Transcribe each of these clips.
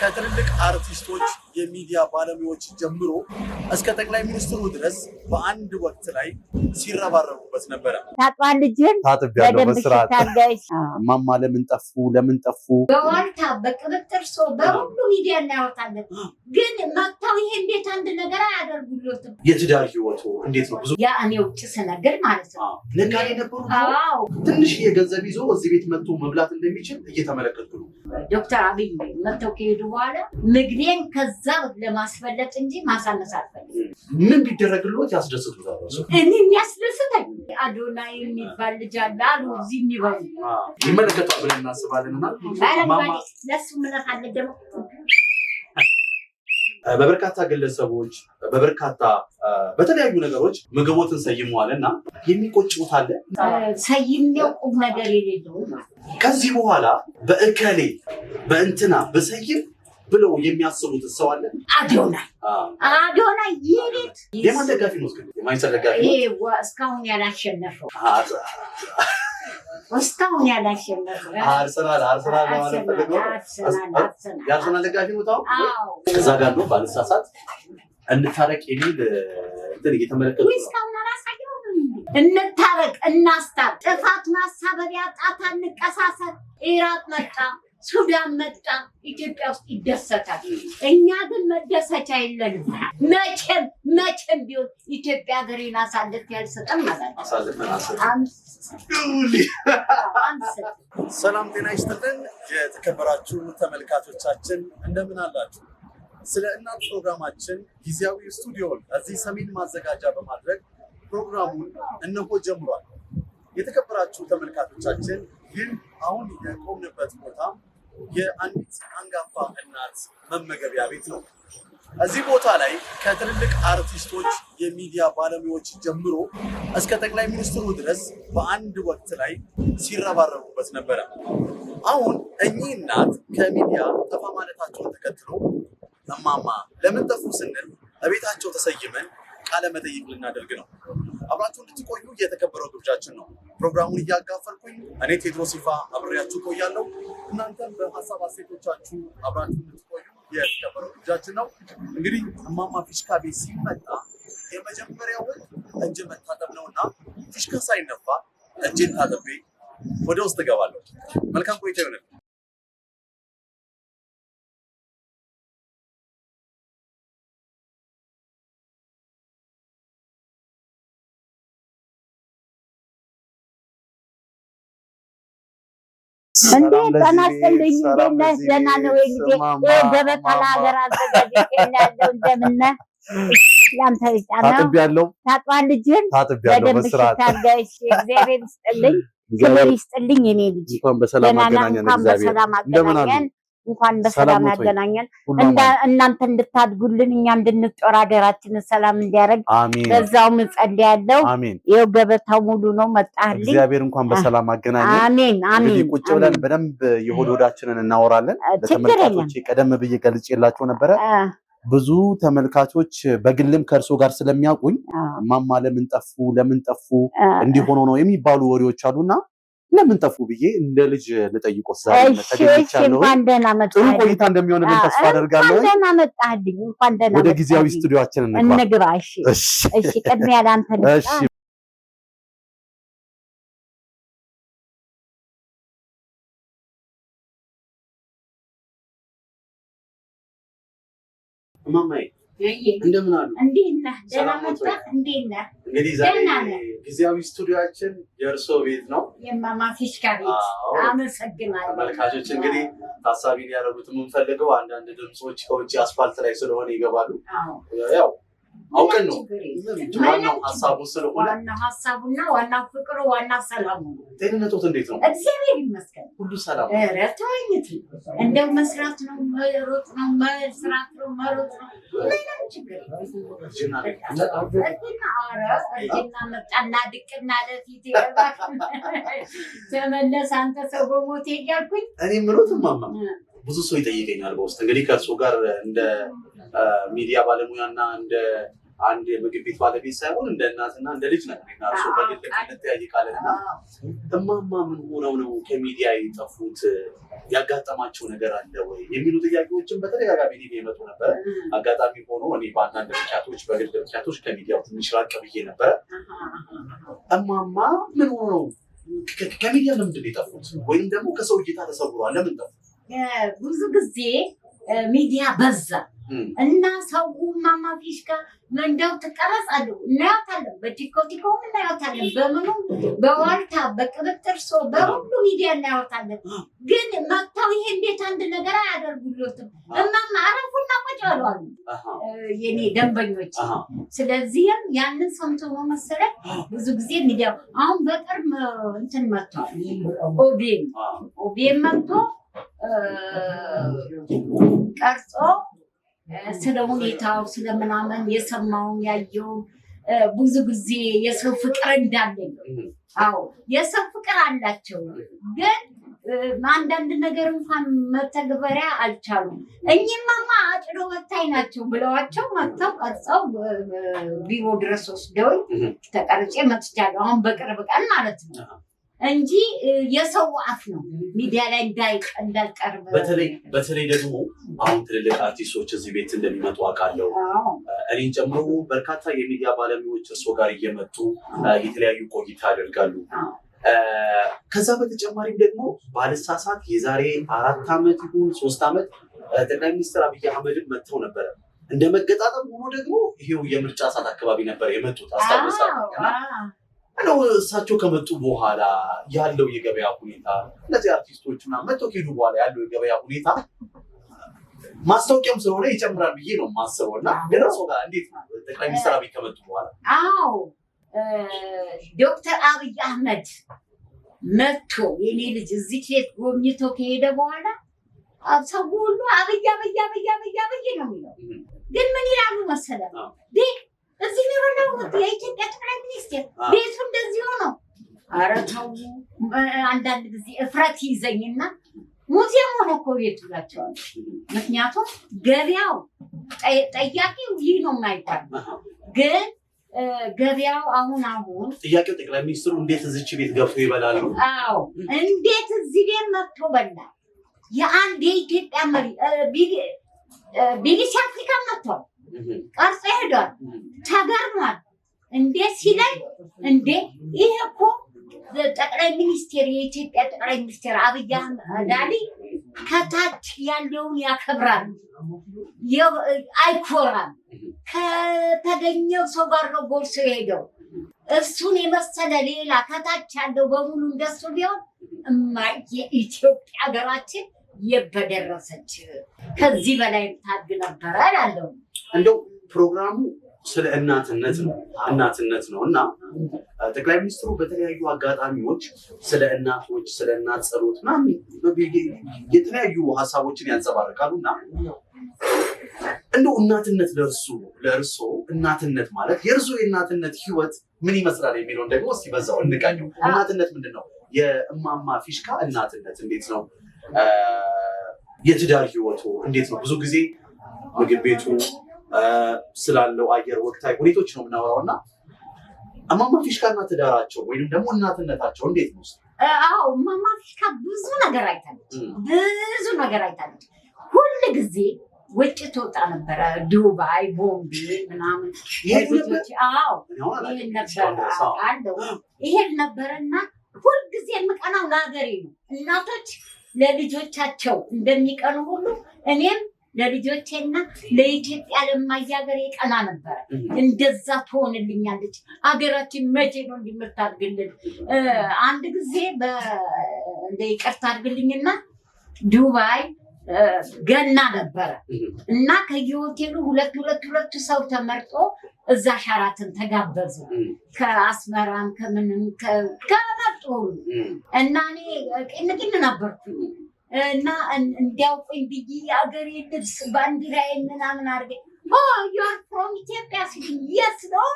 ከትልልቅ አርቲስቶች የሚዲያ ባለሙያዎች ጀምሮ እስከ ጠቅላይ ሚኒስትሩ ድረስ በአንድ ወቅት ላይ ሲረባረቡበት ነበረ። ታጥባል ልጅን ታጥቢያለሁ በስርዓት እማማ ለምን ጠፉ በዋልታ በቅብጥር ሰው በሁሉ ሚዲያ እናያወጣለን። ግን መጥተው ይሄ እንዴት አንድ ነገር አያደርጉልዎትም? የትዳር ህይወቱ እንዴት ነው? ብዙ ያ እኔ ውጭ ስነግር ማለት ነው ነጋዴ ነበሩ። ትንሽ የገንዘብ ይዞ እዚህ ቤት መጥቶ መብላት እንደሚችል እየተመለከትኩ ነው። ዶክተር አብይ መጥተው ከሄዱ በኋላ ምግቤን ከዛ ለማስፈለጥ እንጂ ማሳነስ አልፈልግም። ምን ቢደረግልዎት ያስደስቱታል? እኔ የሚያስደስተኝ አዶናይ የሚባል ልጅ አለ አሉ እዚህ የሚበሉ ይመለከቷል ብለን እናስባለን። እና ለሱ ምነት አለ ደግሞ በበርካታ ግለሰቦች በበርካታ በተለያዩ ነገሮች ምግቦትን ሰይመዋል እና የሚቆጭውት አለ? ሰይሜው ቁም ነገር የሌለው ከዚህ በኋላ በእከሌ በእንትና በሰይም ብለው የሚያስቡት ሰው አለ? አዶናይ ይሄት የማን ደጋፊ ነው? የማይሰር ደጋፊ ነው። እስካሁን ያላሸነፈው አርሰናል የአርሰናል ደጋፊ ነው። ታው ከዛ ጋር ነው ባልሳሳት እንታረቅ የሚል እንትን እየተመለከቱ እንታረቅ እናስታር ጥፋት ማሳበቢያ ጣት እንቀሳሰር። ኢራቅ መጣ ሱዳን መጣ ኢትዮጵያ ውስጥ ይደሰታል። እኛ ግን መደሰቻ የለንም። መቼም ቢሆን ኢትዮጵያ ሀገሬን አሳልፌ አልሰጥም ማለት ነው። ሰላም ጤና ይስጥልን። የተከበራችሁ ተመልካቾቻችን እንደምን አላችሁ? ስለ እናት ፕሮግራማችን ጊዜያዊ ስቱዲዮን እዚህ ሰሜን ማዘጋጃ በማድረግ ፕሮግራሙን እነሆ ጀምሯል። የተከበራችሁ ተመልካቾቻችን ይህ አሁን የቆምንበት ቦታ የአንዲት አንጋፋ እናት መመገቢያ ቤት ነው። እዚህ ቦታ ላይ ከትልልቅ አርቲስቶች የሚዲያ ባለሙያዎች ጀምሮ እስከ ጠቅላይ ሚኒስትሩ ድረስ በአንድ ወቅት ላይ ሲረባረቡበት ነበረ። አሁን እኚህ እናት ከሚዲያ ጠፋ ማለታቸውን ተከትሎ እማማ ለምን ጠፉ ስንል በቤታቸው ተሰይመን ቃለ መጠይቅ ልናደርግ ነው። አብራችሁ እንድትቆዩ የተከበረው ግብዣችን ነው። ፕሮግራሙን እያጋፈልኩኝ እኔ ቴድሮስ ይፋ አብሬያችሁ ቆያለሁ። እናንተም በሀሳብ አስተያየቶቻችሁ አብራችሁ እንድትቆዩ የተከበረው ግብዣችን ነው። እንግዲህ እማማ ፊሽካ ቤት ሲመጣ የመጀመሪያው እጅ መታጠብ ነውና ፊሽካ ሳይነፋ እጄን ታጥቤ ወደ ውስጥ እገባለሁ። መልካም ቆይታ ይሆናል። እንዴ ተናስተልኝ እንደነህ ደህና ነው ወይ ልጄ? ገበታ ለሀገር አዘጋጅቼ ያለው እንደምን ላንተ ይጣና ታጥቢያለሁ። ታጥባል ልጅን ታጥቢያለሁ በስርዓት ታጋይሽ እግዚአብሔር ይስጥልኝ፣ ክብር ይስጥልኝ። እኔ ልጅ እንኳን በሰላም አገናኘን። እግዚአብሔር እንደምን አሉ? እንኳን በሰላም ያገናኘን። እናንተ እንድታድጉልን እኛ እንድንጦር ሀገራችንን ሰላም እንዲያደርግ በዛውም ጸልያለሁ። ይኸው ገበታው ሙሉ ነው። መጣህልኝ። እግዚአብሔር እንኳን በሰላም አገናኘን። አሜን አሜን። እንግዲህ ቁጭ ብለን በደንብ የሆድ ሆዳችንን እናወራለን። ለተመልካቾች ቀደም ብዬ ገልጬላችሁ ነበረ። ብዙ ተመልካቾች በግልም ከእርሶ ጋር ስለሚያውቁኝ እማማ ለምን ጠፉ እንዲሆኑ ነው የሚባሉ ወሬዎች አሉና ለምን ጠፉ ብዬ እንደ ልጅ ልጠይቆት ዛሬ ተገኝቻለሁ። ጥሩ ቆይታ እንደሚሆንልን ተስፋ አደርጋለሁ። ወደ ጊዜያዊ ስቱዲዮአችን እንግባ። እሺ ቅድሚያ ላንተ ልጣ። እማማዬ እንደምን አሉ? እንዴት ነህ? ደህና መጣህ? እንዴት ነህ? እንግዲህ ዛሬ ጊዜያዊ ስቱዲዮአችን የእርሶ ቤት ነው፣ የእማማ ፊሽካ ቤት። አመሰግናለሁ። ተመልካቾች እንግዲህ ታሳቢ ሊያደርጉት የምንፈልገው አንዳንድ ድምፆች ከውጭ አስፋልት ላይ ስለሆነ ይገባሉ። ያው አውቀን ነው ዋናው ሀሳቡ ስለሆነ ዋናው ሀሳቡና ዋናው ፍቅሩ ዋናው ሰላሙ። ጤንነቶት እንዴት ነው? እግዚአብሔር ይመስገን ሁሉ ሰላም። ኧረ ተወኝ እንደው መስራት ነው መሮጥ ነው መስራት ነው መሮጥ ነው። ምንም ችግር እጅና መጣና ድቅና ለፊት ተመለስ አንተ ሰው በሞቴ እያልኩኝ እኔ ምሮት እማማ ብዙ ሰው ይጠይቀኛል በውስጥ እንግዲህ ከእርሱ ጋር እንደ ሚዲያ ባለሙያና እንደ አንድ ምግብ ቤት ባለቤት ሳይሆን እንደ እናትና እንደ ልጅ ነን እና እርሶ በግል እንጠያይቃለን እና እማማ ምን ሆነው ነው ከሚዲያ የጠፉት? ያጋጠማቸው ነገር አለ ወይ የሚሉ ጥያቄዎችን በተደጋጋሚ እኔ የመጡ ነበረ። አጋጣሚ ሆኖ እኔ በአንዳንድ ምክንያቶች በግል ምክንያቶች ከሚዲያው ትንሽ ራቅ ብዬ ነበረ። እማማ ምን ሆኖ ነው ከሚዲያ ለምንድን ነው የጠፉት? ወይም ደግሞ ከሰው እይታ ተሰውሯል ለምን ጠፉ? ብዙ ጊዜ ሚዲያ በዛ እና ሰው እማማ ፊሽካ መንደው ትቀረጻለሁ እናያታለን፣ በቲኮቲኮም እናያታለን፣ በምኑ በዋልታ በቅብጥርሶ በሁሉ ሚዲያ እናያታለን። ግን መጥተው ይሄ እንዴት አንድ ነገር አያደርጉልዎትም? እማማ አረፉና ቁጭ አሉ የኔ ደንበኞች። ስለዚህም ያንን ሰምቶ ነው መሰለኝ ብዙ ጊዜ ሚዲያ አሁን በቅርብ እንትን መጥቷል። ኦቤን መጥቶ ቀርጾ ስለ ሁኔታው ስለምናምን የሰማውን ያየውን ብዙ ጊዜ የሰው ፍቅር እንዳለኝ አዎ የሰው ፍቅር አላቸው። ግን አንዳንድ ነገር እንኳን መተግበሪያ አልቻሉም። እኚህማማ አጭዶ በታይ ናቸው ብለዋቸው መጥተው ቀርጸው ቢሮ ድረስ ወስደውኝ ተቀርጬ መጥቻለሁ። አሁን በቅርብ ቀን ማለት ነው እንጂ የሰው አፍ ነው ሚዲያ ላይ እንዳልቀርብ። በተለይ ደግሞ አሁን ትልልቅ አርቲስቶች እዚህ ቤት እንደሚመጡ አውቃለሁ። እኔን ጨምሮ በርካታ የሚዲያ ባለሙያዎች እርስዎ ጋር እየመጡ የተለያዩ ቆይታ ያደርጋሉ። ከዛ በተጨማሪም ደግሞ ባለሳሳት የዛሬ 4 ዓመት ይሁን 3 ዓመት ጠቅላይ ሚኒስትር አብይ አህመድን መጥተው ነበረ። እንደ መገጣጠም ሆኖ ደግሞ ይሄው የምርጫ ሰዓት አካባቢ ነበር የመጡት አስታውሳለሁ። ነው እሳቸው ከመጡ በኋላ ያለው የገበያ ሁኔታ እነዚህ አርቲስቶችና መጥተው ከሄዱ በኋላ ያለው የገበያ ሁኔታ ማስታወቂያም ስለሆነ ይጨምራል ብዬ ነው የማስበው። እና ደረሶ ጋር እንዴት ነው ጠቅላይ ሚኒስትር አብይ ከመጡ በኋላ? አዎ ዶክተር አብይ አህመድ መጥቶ የኔ ልጅ እዚህ ቤት ጎብኝቶ ከሄደ በኋላ ሰው ሁሉ አብይ አብይ አብይ አብይ አብይ ነው የሚለው። ግን ምን ይላሉ መሰለህ እዚህ ነው የኢትዮጵያ ጠቅላይ ሚኒስትር ቤቱ እንደዚህ ሆኖ ኧረ ተው። አንዳንድ ጊዜ እፍረት ይዘኝና ሙዚየም ሆኖ እኮ ቤቱ እላቸዋለሁ። ምክንያቱም ገበያው ጠያቂው ይህ ነው የማይባል ግን ገበያው አሁን ጥያቄው ጠቅላይ ሚኒስትሩ እንዴት እዚች ቤት ገብቶ ይበላሉ? አዎ እንዴት እዚህ ቤት መጥቶ በላ? የአንድ የኢትዮጵያ መሪ ቢቢሲ አፍሪካ መጥቷል፣ ቀርጾ ሄዷል፣ ተገርሟል። እንዴት ሲለኝ እንዴ ይሄ እኮ ጠቅላይ ሚኒስቴር የኢትዮጵያ ጠቅላይ ሚኒስቴር አብይ አህመድ አሊ ከታች ያለውን ያከብራል፣ አይኮራም። ከተገኘው ሰው ጋር ነው ጎርሶ የሄደው። እሱን የመሰለ ሌላ ከታች ያለው በሙሉ እንደሱ ቢሆን የኢትዮጵያ ሀገራችን የበደረሰች ከዚህ በላይ ታድግ ነበረ እላለሁ። እንደው ፕሮግራሙ ስለ እናትነት ነው እና ጠቅላይ ሚኒስትሩ በተለያዩ አጋጣሚዎች ስለ እናቶች፣ ስለ እናት ጸሎት ምናምን የተለያዩ ሀሳቦችን ያንጸባርቃሉ እና እንደው እናትነት ለእርሶ እናትነት ማለት የእርሶ የእናትነት ህይወት ምን ይመስላል የሚለውን ደግሞ እስኪ በዛው እንቃኘው። እናትነት ምንድን ነው? የእማማ ፊሽካ እናትነት እንዴት ነው? የትዳር ህይወቱ እንዴት ነው? ብዙ ጊዜ ምግብ ቤቱ ስላለው አየር ወቅታዊ ሁኔታዎች ነው የምናወራው እና እማማ ፊሽካ እና ትዳራቸው ወይም ደግሞ እናትነታቸው እንዴት ነው? አዎ እማማ ፊሽካ ብዙ ነገር አይታለች። ሁል ጊዜ ውጭ ትወጣ ነበረ፣ ዱባይ፣ ቦምቤ ምናምን ይሄድ ነበረና ሁልጊዜ የምቀናው ለሀገሬ ነው። እናቶች ለልጆቻቸው እንደሚቀኑ ሁሉ እኔም ለልጆቼና ለኢትዮጵያ ለማያገር ቀና ነበረ። እንደዛ ትሆንልኛለች አገራችን መቼ ነው እንዲመታድግልን? አንድ ጊዜ እንደ ይቅርታ አድርግልኝና ዱባይ ገና ነበረ እና ከየሆቴሉ ሁለት ሰው ተመርጦ እዛ ሸራተን ተጋበዙ። ከአስመራም ከምንም ከመጡ እና እኔ ቅንቅን ነበርኩ እና እንዲያውቁኝ ብዬ የአገሬ ልብስ ባንዲራዬን ምናምን አድርጌ ዩአር ፍሮም ኢትዮጵያ ሲሉኝ የስ ነው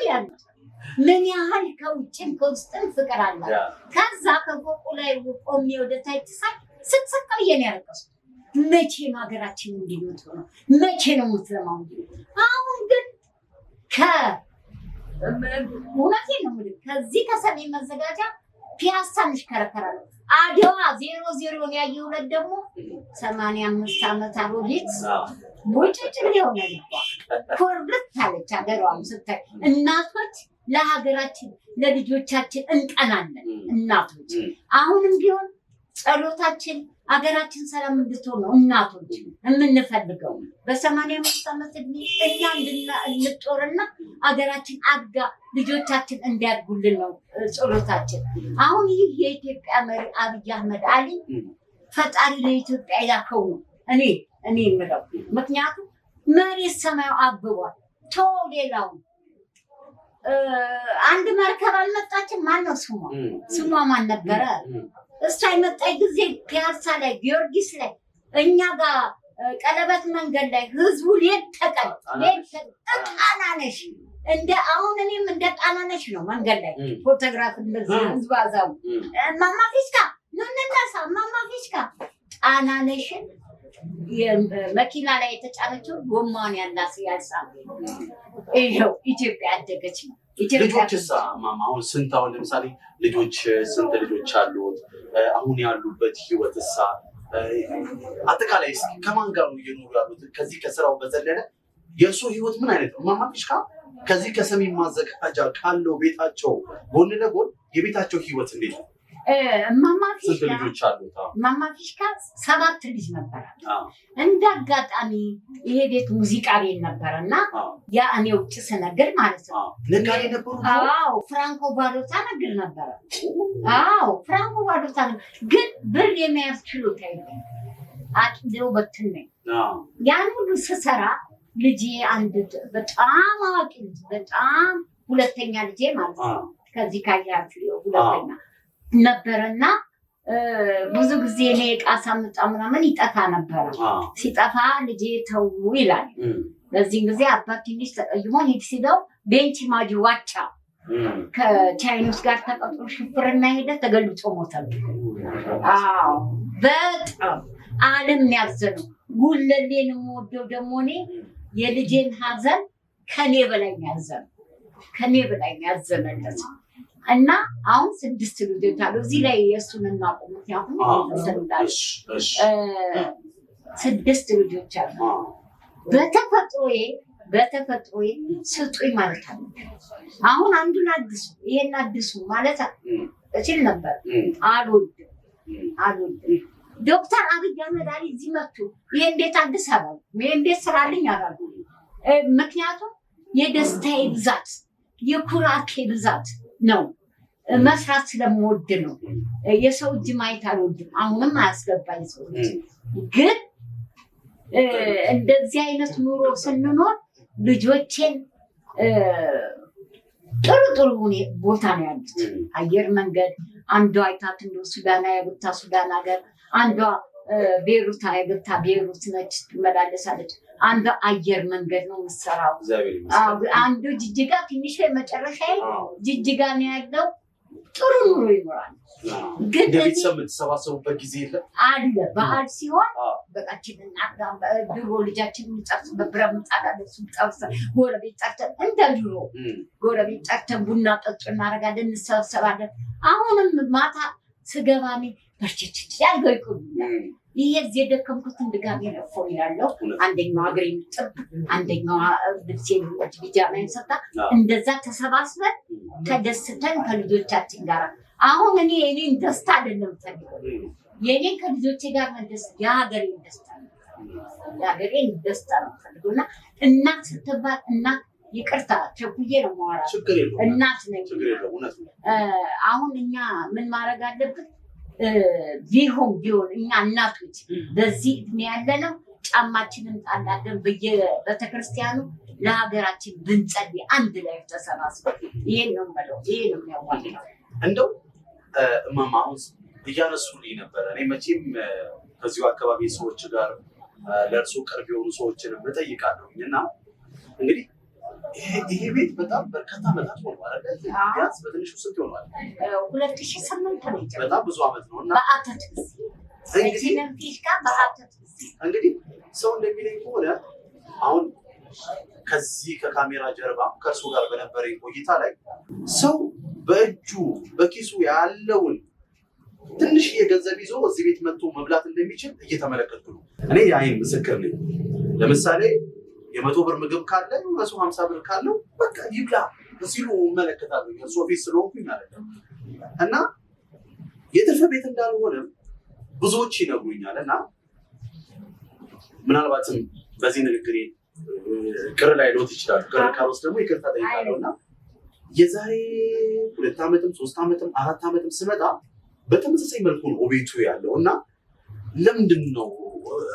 ያሉት። ምን ያህል ከውጭም ከውስጥም ፍቅር አላት። ከዛ ከፎቁ ላይ ቆሜ ወደ ታች ሳይ ስቅስቅ ብዬ ነው ያለቀስኩት። መቼ ነው ሀገራችን እንዲሞት ነው? መቼ ነው የምትለማው? አሁን ግን እውነቴን ነው የምልህ ከዚህ ከሰሜን መዘጋጃ ፒያሳ እንሽከረከራለን። አድዋ 00 ያየሁለት ደግሞ 85 ዓመት አሮጊት ቦጭጭ ሊሆነ ልባ ኮርብት አለች ሀገሯም ስታይ። እናቶች ለሀገራችን ለልጆቻችን እንቀናለን። እናቶች አሁንም ቢሆን ጸሎታችን ሀገራችን ሰላም እንድትሆን ነው እናቶች የምንፈልገው። በ85 ዓመት እድሜ እኛ እንጦርና ሀገራችን አድጋ ልጆቻችን እንዲያድጉልን ነው ጸሎታችን። አሁን ይህ የኢትዮጵያ መሪ አብይ አህመድ አሊ ፈጣሪ ለኢትዮጵያ ያከው ነው እኔ የምለው። ምክንያቱም መሬት ሰማዩ አብቧል። ተው ሌላው አንድ መርከብ አልመጣችም። ማን ነው ስሟ ማን ነበረ? እሷ የመጣች ጊዜ ፒያሳ ላይ ጊዮርጊስ ላይ እኛ ጋር ቀለበት መንገድ ላይ ህዝቡ ሌት ተቀን ጣናነሽ እንደ አሁን እኔም እንደ ጣናነሽ ነው መንገድ ላይ ፎቶግራፍ እንደዚህ ህዝብ አዛው ማማ ፊሽካ ነነሳ ማማ ፊሽካ ጣናነሽን መኪና ላይ የተጫነችው ጎማን ያላስ ያልሳም ይሄው ኢትዮጵያ አደገች ነው። ልጆችሳ ማማ አሁን ስንት አሁን ለምሳሌ ስንት ልጆች አሉት? አሁን ያሉበት ህይወትሳ አጠቃላይ ከማን ጋር ነው እየኖሩ ያሉት? ከዚህ ከስራው በዘለለ የእሱ ህይወት ምን አይነት ነው? ማማ ፊሽካ ከዚህ ከሰሜን ማዘጋጃ ካለው ቤታቸው ጎን ለጎን የቤታቸው ህይወት እንዴት ነው? ማማ ፊሽካ 7 ልጅ ነበረ። እንደ አጋጣሚ ይሄ ቤት ሙዚቃ ቤት ነበረና ያ እኔ ውጭ ስነግር ማለት ነው ነጋዴ ነበሩ። አዎ ፍራንኮ ባዶታ ነግር ነበረ። አዎ ፍራንኮ ባዶታ ግን ብር የመያዝ ችሎታ የለኝም። አጥዴው በትን ነኝ። ያን ሁሉ ስሰራ ልጄ አንድ በጣም አዋቂ ልጅ በጣም ሁለተኛ ልጄ ማለት ነው ከዚህ ካያችሁ ሁለተኛ ነበረና ብዙ ጊዜ እኔ ዕቃ ሳምጣ ምናምን ይጠፋ ነበረ። ሲጠፋ ልጄ ተው ይላል። በዚህ ጊዜ አባት ትንሽ ተቀይሞ ሂድ ሲለው ቤንች ማጂ ዋቻ ከቻይኖስ ጋር ተቀጥሮ ሽፍርና ሄደ ተገልጦ ሞተ። አዎ በጣም ዓለም ያዘነው ጉለሌን የምወደው ደግሞ እኔ የልጄን ሀዘን ከኔ በላይ ያዘነለት እና አሁን 6 ልጆች አሉ። እዚህ ላይ የእሱን እናቁ። ምክንያቱም 6 ልጆች አሉ። በተፈጥሮዬ ስጡኝ ማለት አለ። አሁን አንዱን ይሄን አድሱ ማለት እችል ነበር። አልወድም። ዶክተር አብይ አህመድ አሊ እዚህ መጡ። ይሄ እንዴት አዲስ አበባ ይሄ እንዴት ስራልኝ አላሉ። ምክንያቱም የደስታዬ ብዛት የኩራቴ ብዛት ነው። መስራት ስለምወድ ነው። የሰው እጅ ማየት አልወድም። አሁንም አያስገባኝ ሰው እጅ። ግን እንደዚህ አይነት ኑሮ ስንኖር ልጆቼን ጥሩ ቦታ ነው ያሉት። አየር መንገድ አንዷ አይታት እንደው ሱዳን ሀገር፣ አንዷ ቤሩት አይገብታ ቤሩት ነች ትመላለሳለች። አንዷ አየር መንገድ ነው የምትሰራው። አንዱ ጅጅጋ ትንሽ መጨረሻ ጅጅጋ ነው ያለው። ጥሩ ኑሮ ይኖራል። ግን ቤተሰብ የምትሰባሰቡበት ጊዜ የለም አለ። በዓል ሲሆን በቃችንን ድሮ ልጃችንን ጨርስ በብረም ጣዳለሱ ጨርስ ጎረቤት ጠርተን እንደ ድሮ ጎረቤት ጠርተን ቡና ጠጡ እናደርጋለን፣ እንሰበሰባለን። አሁንም ማታ ስገባኔ በርችችች ያልገው ይቁልኛል። ይሄ እዚህ የደከምኩትን ድጋሜ ነፎ ያለው አንደኛው እግሬ ጥብ አንደኛው ልብሴን ቢጃማዬን ሰጣ። እንደዛ ተሰባስበን ተደስተን ከልጆቻችን ጋር አሁን የኔን ደስታ አይደለም ፈልገው የኔን ከልጆቼ ጋር መደሰት የሀገሬን ደስታ ነው ፈልገውና እናት ስትባል እናት ይቅርታ ቸኩዬ ነው ማወራ እናት ነኝ። አሁን እኛ ምን ማድረግ አለብን? ቢሆን እኛ እናቶች በዚህ እድሜ ያለነው ጫማችንን ጣላለን በየቤተክርስቲያኑ ለሀገራችን ብንጸልይ አንድ ላይ ተሰባስበን ይሄን ነው የምለው። ይሄ ነው የሚያዋጣው። እንደው እማማ አሁን እያነሱልኝ ነበረ። እኔ መቼም ከዚሁ አካባቢ ሰዎች ጋር ለእርሱ ቅርብ የሆኑ ሰዎችንም እጠይቃለሁኝ እና እንግዲህ ይሄ ቤት በጣም በርካታ ዓመታት ሆኗል። ቢያንስ በትንሹ ስንት ይሆናል? 2008 ነው። በጣም ብዙ ዓመት ነው እና እንግዲህ ሰው እንደሚለኝ ከሆነ አሁን ከዚህ ከካሜራ ጀርባ ከእርሱ ጋር በነበረ ቆይታ ላይ ሰው በእጁ በኪሱ ያለውን ትንሽ የገንዘብ ይዞ እዚህ ቤት መጥቶ መብላት እንደሚችል እየተመለከቱ ነው። እኔ የአይን ምስክር ነኝ። ለምሳሌ የ100 ብር ምግብ ካለ 150 ብር ካለው በቃ ይብላ ሲሉ እመለከታለሁ። እሱ ኦፊስ ስለሆንኩኝ ማለት ነው። እና የትርፍ ቤት እንዳልሆነ ብዙዎች ይነግሩኛል። እና ምናልባትም በዚህ ንግግሬ ቅር ላይ ሎት ይችላል። ቅር ካሉት ደግሞ ይቅርታ ጠይቃለሁ። እና የዛሬ 2 ዓመትም 3 ዓመትም 4 ዓመትም ስመጣ በተመሳሳይ መልኩ ነው ቤቱ ያለው። እና ለምንድን ነው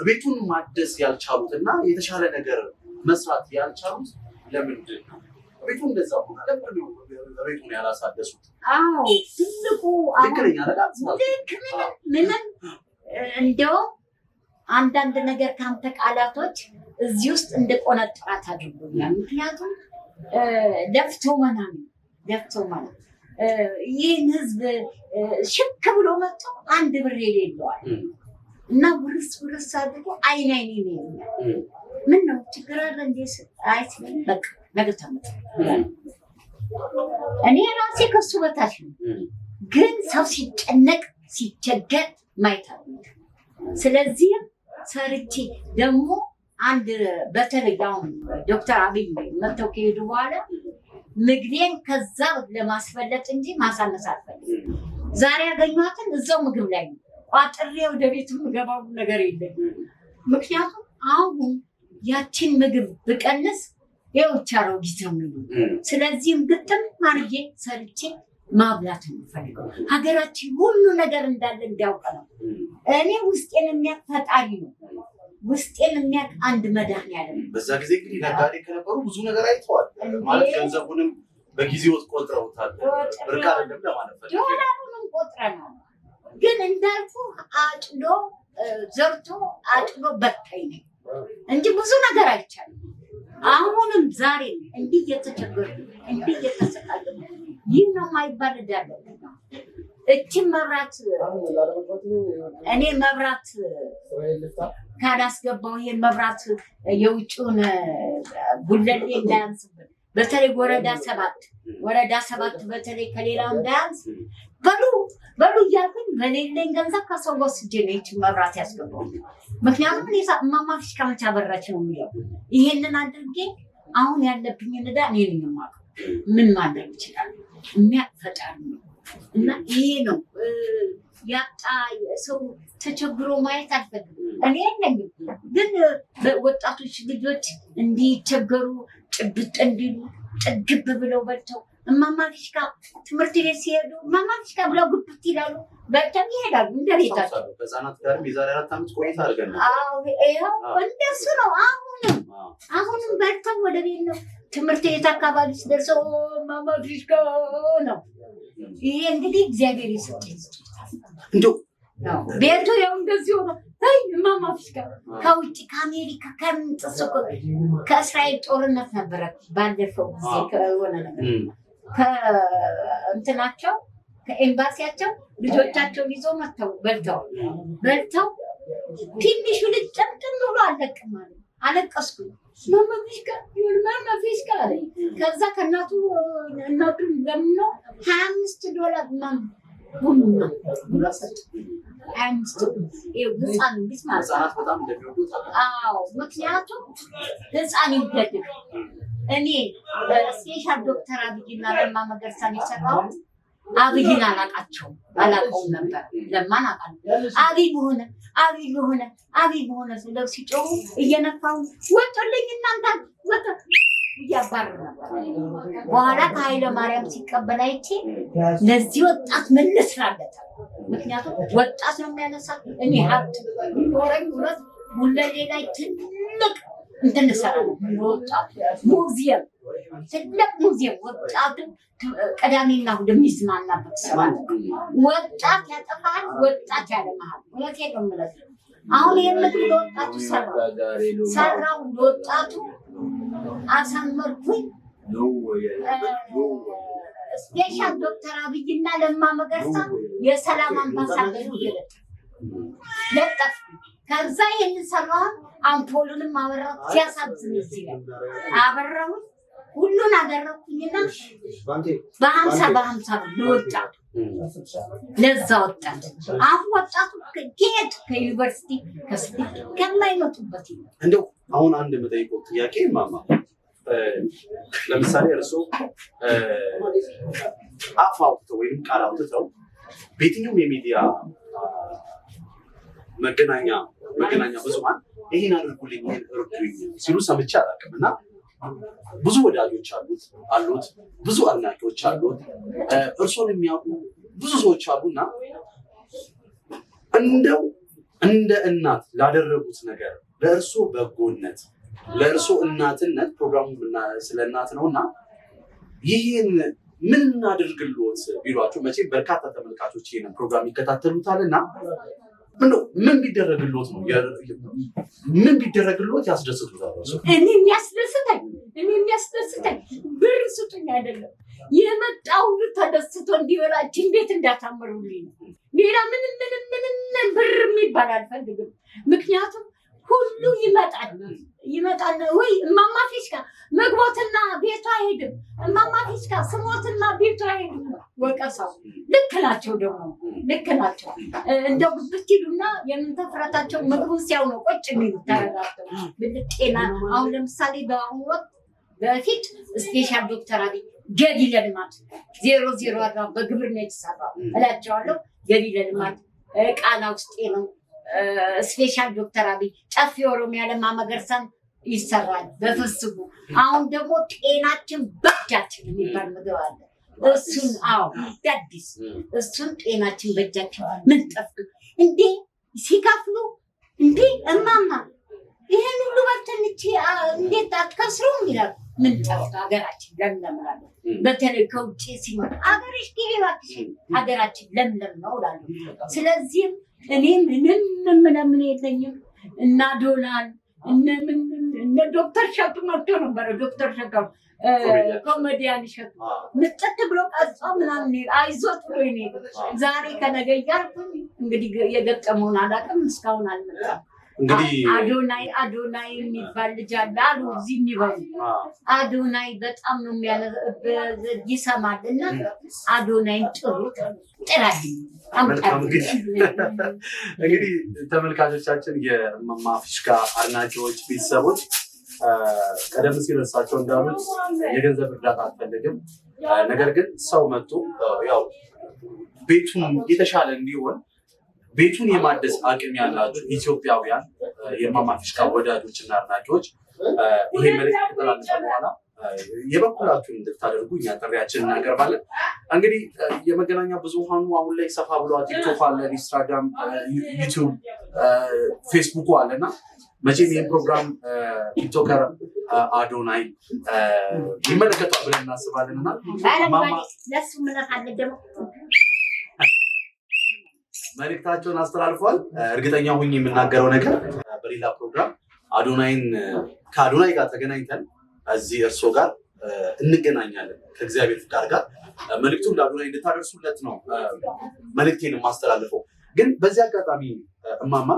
ቤቱን ማደስ ያልቻሉት እና የተሻለ ነገር መስራት ያልቻሉት? ለምንድን ነው ቤቱ እንደዛ ሆነ? ለምንድን ነው ቤቱን ያላሳደሱት? አዎ ትልቁ ምንም እንደው አንዳንድ ነገር ካንተ ቃላቶች እዚህ ውስጥ እንደቆነጥራት አድርጎኛል። ምክንያቱም ለፍቶ ማለት ይህን ህዝብ ሽክ ብሎ መጥቶ 1 ብር የሌለዋል እና ውርስ አድርጎ አይኔ ነው። ምን ነው ችግር አለ እንዴ? አይስልም በቃ ነገር ተመጣ። እኔ ራሴ ከሱ በታች ነው፣ ግን ሰው ሲጨነቅ ሲቸገር ማየት አለ። ስለዚህ ሰርቼ ደግሞ አንድ በተለይ አሁን ዶክተር አብይ መጥተው ከሄዱ በኋላ ምግቤን ከዛ ለማስፈለጥ እንጂ ማሳነስ አልፈልግም። ዛሬ ያገኟትን እዛው ምግብ ላይ ነው ቋጥሬ ወደ ቤት የምገባው ነገር የለም። ምክንያቱም አሁን ያችን ምግብ ብቀንስ የውቻረው ጊዜ ነው። ስለዚህም ግጥም አድርጌ ሰርቼ ማብላት የምፈልገው ሀገራችን ሁሉ ነገር እንዳለ እንዲያውቅ ነው። እኔ ውስጤን የሚያውቅ ፈጣሪ ነው። ውስጤን የሚያውቅ አንድ መድኃኒዓለም። በዛ ጊዜ እንግዲህ ነጋዴ ከነበሩ ብዙ ነገር አይተዋል ማለት ገንዘቡንም በጊዜው ቆጥረውታል። ብርቅ አይደለም ለማለት ፈልጌ ዶላሩንም ቆጥረናል። ግን እንዳልኩ አጭዶ ዘርቶ አጭዶ በታኝ ነኝ እንጂ ብዙ ነገር አይቻልም። አሁንም ዛሬ እንዲህ እየተቸገርኩ እንዲህ እየተሰቃየሁ ይህ ነው የማይባል እዳለ። እችን መብራት እኔ መብራት ካላስገባው ይሄን መብራት የውጭውን ጉለሌ እንዳያንስብን፣ በተለይ ወረዳ ሰባት በተለይ ከሌላው እንዳያንስ በሉ እያልኩኝ በሌለኝ ገንዘብ ከሰው ወስጄ ነው ይችን መብራት ያስገባው። ምክንያቱም እኔ እማማ ፊሽካ መቼ አበራች ነው የሚለው። ይሄንን አድርጌ አሁን ያለብኝን ዕዳ እኔ ነኝ የማውቀው። ምን ማድረግ ይችላል? የሚያውቅ ፈጣሪ ነው። እና ይሄ ነው ያጣ ሰው ተቸግሮ ማየት አልፈልግም። እኔ የለኝም፣ ግን ወጣቶች ልጆች እንዲቸገሩ ጭብጥ እንዲሉ ጥግብ ብለው በልተው እማማ ፊሽካ ትምህርት ቤት ሲሄዱ እማማ ፊሽካ ብለው ግብት ይላሉ። በልተው ይሄዳሉ እንደ ቤታቸው። ህጻናት ጋርም የዛሬ 4 ዓመት ቆይታ አድርገናል። ይኸው እንደሱ ነው። አሁንም በልተው ወደ ቤት ነው። ትምህርት ቤት አካባቢ ሲደርሰው እማማ ፊሽካ ነው። ይሄ እንግዲህ እግዚአብሔር የሰጠኝ እንደው ቤቱ ያው እንደዚህ ሆኖ እማማ ፊሽካ ከውጭ ከአሜሪካ ከምንጥስ ከእስራኤል ጦርነት ነበረ ባለፈው ጊዜ ከሆነ ነገር ከእንትናቸው ከኤምባሲያቸው ልጆቻቸውን ይዘው መጥተው በልተው ትንሹ ልጅ ጨምጥም ብሎ አለቅም ማለት አለቀስኩ። እማማ ፊሽካ አለ። ከዛ ከእናቱ ለምኖ $25 ቡና ብሎ ሰጡ። 25 ህፃን ልጅ ማለት ነው። ምክንያቱም ህፃን ይገድል። እኔ ስፔሻል ዶክተር አብይና ለማ መገርሳን የሰራሁት አብይን አላውቀውም ነበር። ለማን አውቃለሁ። አብይ በሆነ ብለው ሲጮሁ እየነፋሁ ወጥልኝ እናንተ ወጥ እያባረሩ ነበር። በኋላ ከኃይለ ማርያም ሲቀበል አይቼ ለዚህ ወጣት ምን ልስራለት? ምክንያቱም ወጣት ነው የሚያነሳ። እኔ ሀብት ኖረኝ ሁለት ሙለሌ ላይ ትልቅ እንትን እሰራለሁ። ወጣት ሙዚየም፣ ትልቅ ሙዚየም ወጣት ቅዳሜና እሑድ የሚዝናናበት እሰራለሁ። ወጣት ያጠፋል፣ ወጣት ያለመሃል። እውነቴን ነው የምልህ። አሁን የምግብ ለወጣቱ ሰራው ለወጣቱ አሳመርኩኝ። ስፔሻል ዶክተር አብይና ለማ መገርሳ የሰላም አምባሳደሩ ለጠፍ ከዛ ይሄን ሰራውን አምፖሉንም አበራው ሲያሳዝን ይችላል አበራው ሁሉን አደረኩኝና በ50 ለወጣ ለዛ ወጣት አሁን ወጣቱ ከጌት ከዩኒቨርሲቲ ከስቲ ከማይመጡበት እንደው አሁን አንድ መጠይቆ ጥያቄ ማማ ለምሳሌ እርሶ አፍ አውጥተው ወይም ቃል አውጥተው በየትኛውም የሚዲያ መገናኛ ብዙሃን ይሄን አድርጉልኝ እርዱኝ ሲሉ ሰምቼ አላውቅም እና ብዙ ወዳጆች አሉት ብዙ አድናቂዎች አሉት እርሶን የሚያውቁ ብዙ ሰዎች አሉና እንደው እንደ እናት ላደረጉት ነገር ለእርሶ በጎነት ለእርሶ እናትነት ፕሮግራሙ ስለ እናት ነውና ይሄን ምን አድርግልዎት ቢሏችሁ መቼም በርካታ ተመልካቾች ይሄን ፕሮግራም ይከታተሉታልና ምን ቢደረግልዎት ነው ምን ቢደረግልዎት ያስደስቱታል እኔ የሚያስደስተኝ ብር ስጡኝ አይደለም የመጣው ተደስቶ እንዲበላችን ቤት እንዳታመሩልኝ ሌላ ምንም ብር የሚባል አልፈልግም ምክንያቱም ሁሉ ይመጣል ወይ እማማ ፊሽካ መግቦትና ቤቷ አይሄድም እማማ ፊሽካ ስሞትና ቤቷ አይሄድም ወቀሳው ልክ ናቸው እንደው ብትሉና የምንተፍራታቸው ምግቡን ሲያው ነው ቁጭ የሚሉት ተረጋግተው ብልጤና አሁን ለምሳሌ በአሁኑ ወቅት በፊት ስፔሻል ዶክተር አብይ ገቢ ለልማት 00 በግብርና የተሰራው እላቸዋለሁ ገቢ ለልማት ቃና ውስጤ ነው ስፔሻል ዶክተር አብይ ጨፌ ኦሮሚያ ለማ መገርሳን ይሰራል በፍስቡ አሁን ደግሞ ጤናችን በእጃችን የሚባል ምግብ አለ እሱን አዲስ እሱን ጤናችን በእጃችን ምን ጠፍቶ እንዴ ሲከፍሉ እንዴ እማማ ይሄን ሁሉ በተንቺ እንዴት አትከስሩም ይላል ምን ጠፍቶ ሀገራችን ለምለም በተለይ ከውጭ ሲመጣ ሀገርሽ ግቢባክሽ ሀገራችን ለምለም ነው እላለሁ ስለዚህም እኔ ምንም የለኝም እና ዶላር እነ ዶክተር ሸቱ መጥቶ ነበረ ዶክተር ሸቱ ኮሜዲያን ሸቱ ምጥጥ ብሎ ቀርጾ ምናምን አይዞት ብሎ እኔ ዛሬ ከነገ እያልኩኝ እንግዲህ የገጠመውን አላውቅም እስካሁን አልመጣም እንግዲህ አዶናይ የሚባል ልጅ አለ አሉ እዚህ የሚበሉ አዶናይ በጣም ነው ይሰማል እና አዶናይን ጥራልኝ እንግዲህ ተመልካቾቻችን የእማማ ፊሽካ አድናቂዎች ቤተሰቦች ቀደም ሲል እሳቸው እንዳሉት የገንዘብ እርዳታ አልፈልግም ነገር ግን ሰው መጥቶ ያው ቤቱን የተሻለ እንዲሆን ቤቱን የማደስ አቅም ያላችሁ ኢትዮጵያውያን የእማማ ፊሽካ ወዳጆች እና አድናቂዎች ይሄ መልዕክት ከተላለፈ በኋላ የበኩላችሁን እንድታደርጉ እኛ ጥሪያችንን እናቀርባለን። እንግዲህ የመገናኛ ብዙሃኑ አሁን ላይ ሰፋ ብሏል። ቲክቶክ አለ፣ ኢንስታግራም፣ ዩቲዩብ፣ ፌስቡክ አለና መቼም ይህን ፕሮግራም ቲክቶከር አዶናይ ይመለከቷል ብለን እናስባለን እና መልዕክታቸውን አስተላልፏል። እርግጠኛ ሁኝ የምናገረው ነገር በሌላ ፕሮግራም ከአዶናይ ጋር ተገናኝተን እዚህ እርሶ ጋር እንገናኛለን ከእግዚአብሔር ፍቃድ ጋር መልዕክቱን ለአዶናይ እንድታደርሱለት ነው መልዕክቴን የማስተላልፈው። ግን በዚህ አጋጣሚ እማማ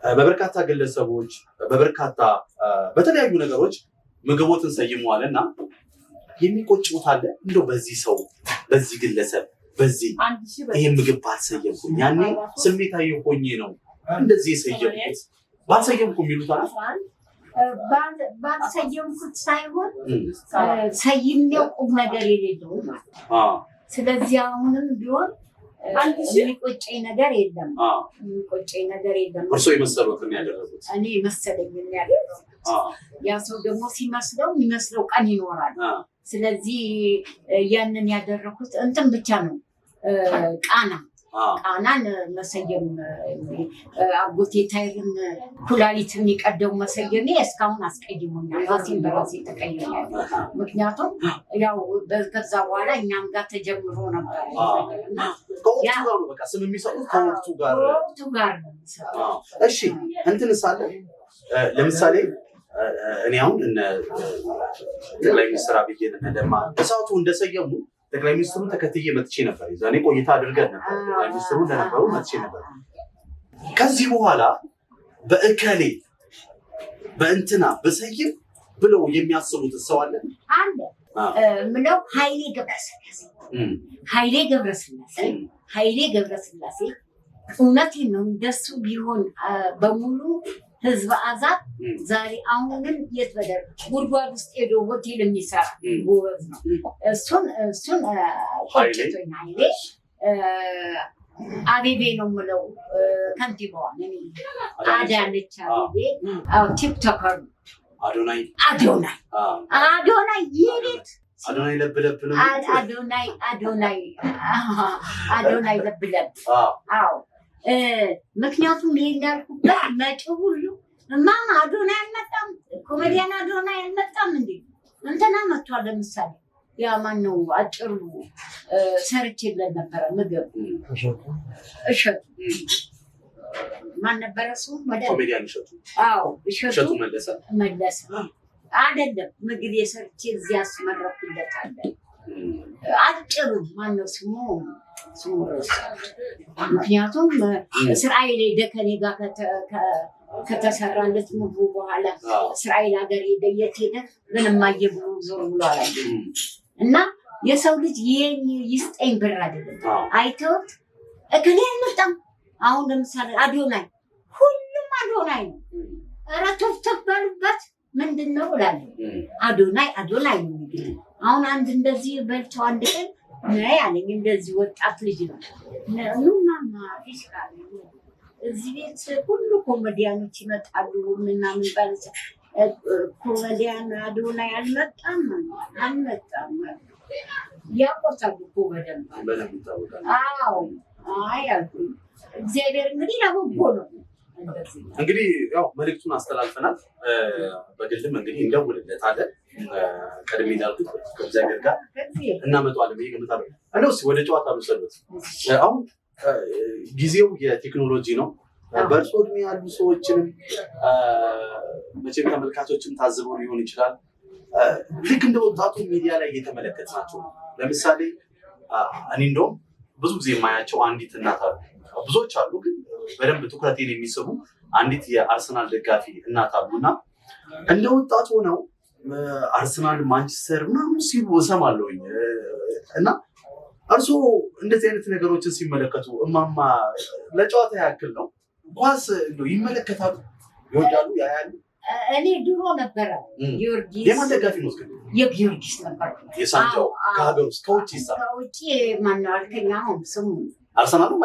በበርካታ ግለሰቦች በተለያዩ ነገሮች ምግቦትን ሰይመዋል እና የሚቆጭውት አለ እንደው በዚህ ሰው በዚህ ግለሰብ በዚህ ይሄን ምግብ ባልሰየምኩኝ ያኔ ስሜታዊ ሆኜ ነው እንደዚህ የሰየምኩት ባልሰየምኩም ይሉታል። ባልሰየምኩት ሳይሆን ሰይሜው ቁም ነገር የሌለው ስለዚህ አሁንም ቢሆን የሚቆጨኝ ነገር የለም። እርሶ የመሰሉትን ያደረጉት እኔ መሰለኝ ያደረጉት ያ ሰው ደግሞ የሚመስለው ቀን ይኖራል። ስለዚህ ያንን ያደረኩት እንትን ብቻ ነው ቃናን መሰየም አጎቴ ታይርን ኩላሊት የሚቀደው መሰየሜ እስካሁን አስቀይሞኛል። ራሴን በራሴ ተቀይሞኛል። ምክንያቱም ያው ከዛ በኋላ እኛም ጋር ተጀምሮ ነበር። ከወቅቱ ጋር ነው። እሺ እንትን ሳለ ለምሳሌ እኔ አሁን ጠቅላይ ሚኒስትር አብይን ለማ በሰዓቱ እንደሰየሙ ጠቅላይ ሚኒስትሩን ተከትዬ መጥቼ ነበር። ዛኔ ቆይታ አድርገን ነበር። ጠቅላይ ሚኒስትሩ እንደነበሩ መጥቼ ነበር። ከዚህ በኋላ በእከሌ በእንትና በሰይም ብለው የሚያስቡት ሰው አለ ምለው ኃይሌ ገብረስላሴ እውነቴን ነው። እንደሱ ቢሆን በሙሉ ህዝብ አዛብ ዛሬ አሁንም የት በደር ጉድጓድ ውስጥ ሄዶ ሆቴል የሚሰራ ጎበዝ ነው። እሱን ቆጭቶኝ ኃይሌ አቤቤ ነው የምለው ከንቲባዋን አዳነች አቤቤ ቲክቶከር አዶናይ ይሄት አዶናይ ለብለብ ነው አዶናይ ለብለብ አዎ ምክንያቱም ይሄ እንዳልኩበት መጪው ሁሉ ማማ አዶናይ አልመጣም ኮሜዲያን አዶናይ አልመጣም እንዴ እንትና መጥቷል ለምሳሌ ያ ማን ነው አጭሩ ሰርቼለት ነበረ ምግብ እሸቱ ማን ነበረ እሱ ኮሜዲያን እሸቱ አዎ እሸቱ መለሰ አይደለም ምግብ የሰርቼ እዚያ አስመረኩለታለሁ አጭሩ ማን ነው ስሙ ምክንያቱም እስራኤል ሄደ ከኔ ጋር ከተሰራለት ምግቡ በኋላ እስራኤል ሀገር ሄደ የት ሄደ ምንም አየብሎ ዞር ብሎ አላየም እና የሰው ልጅ ይሄን ይስጠኝ ብር አይደለም አይተውት እከሌ አልመጣም አሁን ለምሳሌ አዶናይ ሁሉም አዶናይ ነው ኧረ ተፍተፍ ባሉበት ምንድነው እላለሁ አዶናይ ነው እንግዲህ አሁን አንድ እንደዚህ በልቶ አንድ ቀን ነይ አለኝ እንደዚህ ወጣት ልጅ ነው ማማ ይስካል እዚህ ቤት ሁሉ ኮሜዲያኖች ይመጣሉ ምናምን ባልሰ ኮሜዲያን አዶናይ አልመጣም ያቆሳሉ እኮ በደንብ አዎ አይ አልኩኝ እግዚአብሔር እንግዲህ ለበጎ ነው እንግዲህ ያው መልዕክቱን አስተላልፈናል በግልም እንግዲህ እንደውልለታለን ቀድሜ እንዳልኩት ከእግዚአብሔር ጋር እናመጣዋለን ብዬ እገምታለሁ እንደው ወደ ጨዋታ ልውሰድበት አሁን ጊዜው የቴክኖሎጂ ነው በእርሶ እድሜ ያሉ ሰዎችንም መቼም ተመልካቾችም ታዝበው ሊሆን ይችላል ልክ እንደ ወጣቱ ሚዲያ ላይ እየተመለከትናቸው ለምሳሌ እኔ እንደውም ብዙ ጊዜ የማያቸው አንዲት እናት አሉ ብዙዎች አሉ ግን በደንብ ትኩረቴን የሚስቡ አንዲት የአርሰናል ደጋፊ እናት አሉና እንደ ወጣት ሆነው አርሰናል ማንቸስተር ምናምን ሲሉ እሰማለሁኝ እና እርሶ እንደዚህ አይነት ነገሮችን ሲመለከቱ እማማ ለጨዋታ ያክል ነው ኳስ ይመለከታሉ ይወዳሉ ያያሉ እኔ ድሮ ነበረ ጊዮርጊስ የማን ደጋፊ ነው እስከ የጊዮርጊስ ነበር የሳንጃው ከሀገር ውስጥ ከውጭ ይሳል ከውጭ ማነው አልከኝ አሁን ስሙ አርሰናል ነው